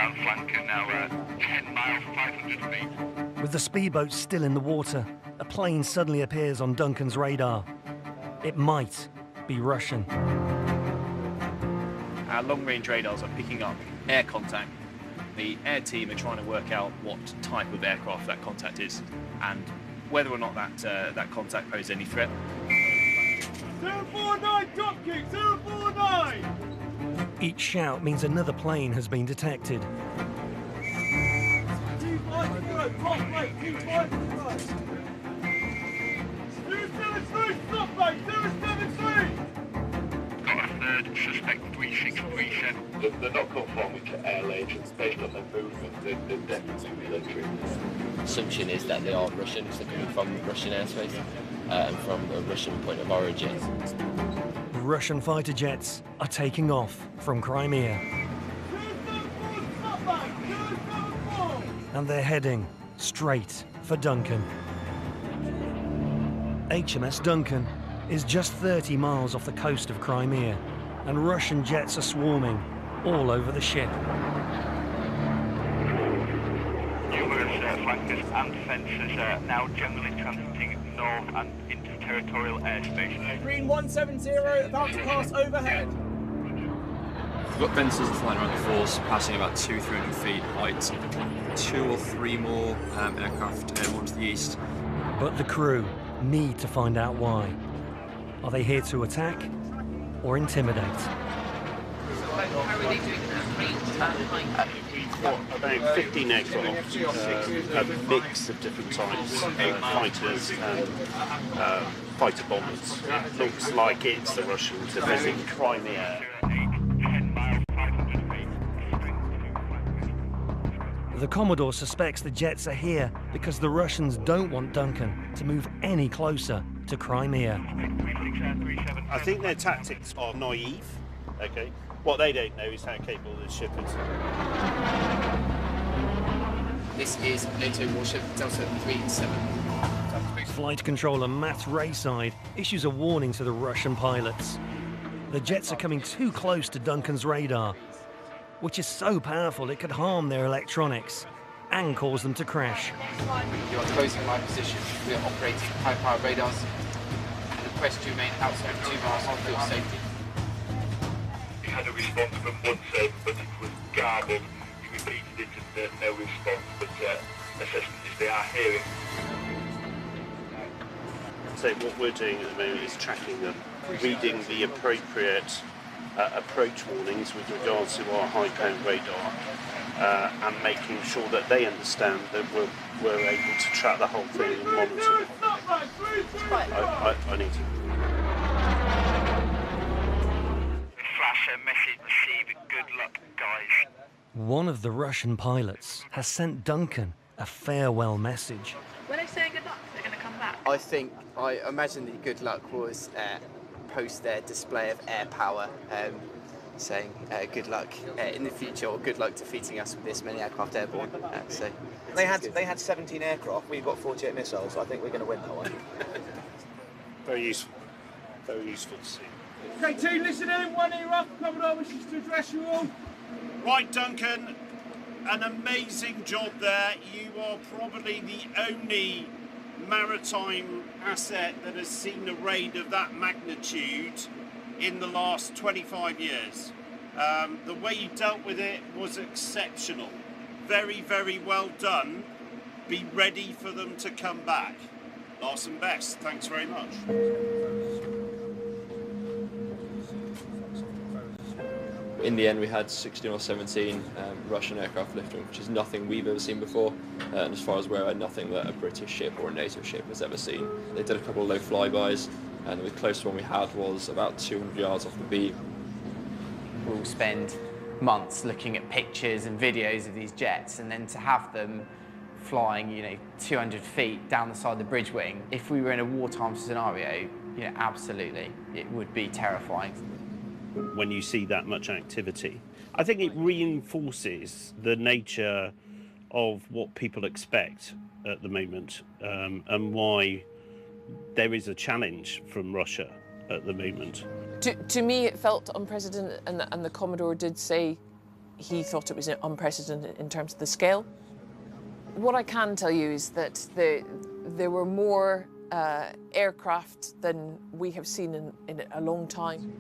south flank and now 10 miles, 500 feet. With the speedboat still in the water, a plane suddenly appears on Duncan's radar. It might be Russian. Our long-range radars are picking up air contact. The air team are trying to work out what type of aircraft that contact is and whether or not that contact poses any threat. 049, drop kick, 049! Each shout means another plane has been detected. 250, top plate, 250. 273, stop plate, 273! Got a third suspect 3637. They're not conforming to air agents based on their movement. They're definitely military. Assumption is that they are Russian, so they're coming from Russian airspace and from a Russian point of origin. Russian fighter jets are taking off from Crimea. 274, stop plate, 274! And they're heading straight for Duncan. HMS Duncan is just 30 miles off the coast of Crimea, and Russian jets are swarming all over the ship. Numerous flankers and fencers now generally transiting north and into territorial airspace. Green 170, about to pass overhead. We've got fencers flying around the force, passing about 200-300 feet height. 2 or 3 more aircraft airborne to the east. But the crew need to find out why. Are they here to attack or intimidate? About 15 aircraft, a mix of different types, fighters and fighter bombers. It looks like it's the Russians defending Crimea. 10 miles, 500 feet. The Commodore suspects the jets are here because the Russians don't want Duncan to move any closer to Crimea. I think their tactics are naive, okay? What they don't know is how capable this ship is. This is NATO warship Delta 37. Flight controller Matt Rayside issues a warning to the Russian pilots. The jets are coming too close to Duncan's radar, which is so powerful it could harm their electronics and cause them to crash. You are closing my position. We are operating high-power radars and request you remain outside 2 miles of field safety. He had a response from one saber, but it was garbled. He repeated it and no response, but assessment is they are hearing. So what we're doing at the moment is tracking them, reading the appropriate approach warnings with regards to our high-powered radar, and making sure that they understand that we're able to track the whole thing and monitor it. I need to. Flash a message received. Good luck, guys. One of the Russian pilots has sent Duncan a farewell message. When they say good luck, they're going to come back. I imagine that good luck was post their display of air power, saying good luck in the future, or good luck defeating us with this many aircraft airborne. So they had 17 aircraft. We've got 48 missiles. So I think we're going to win that one. Very useful to see. Okay, team, listen in. One ear off. Commodore wishes to address you all. Right, Duncan, an amazing job there. You are probably the only maritime asset that has seen a raid of that magnitude in the last 25 years. The way you dealt with it was exceptional. Very, very well done. Be ready for them to come back. Last and best. Thanks very much. In the end, we had 16 or 17 Russian aircraft lifting, which is nothing we've ever seen before, and as far as we're aware, nothing that a British ship or a NATO ship has ever seen. They did a couple of low flybys, and the closest one we had was about 200 yards off the beam. We'll spend months looking at pictures and videos of these jets, and then to have them flying, 200 feet down the side of the bridge wing, if we were in a wartime scenario, absolutely, it would be terrifying. When you see that much activity, I think it reinforces the nature of what people expect at the moment, and why there is a challenge from Russia at the moment. To me, it felt unprecedented, and the Commodore did say, he thought it was unprecedented in terms of the scale. What I can tell you is that there were more aircraft than we have seen in a long time.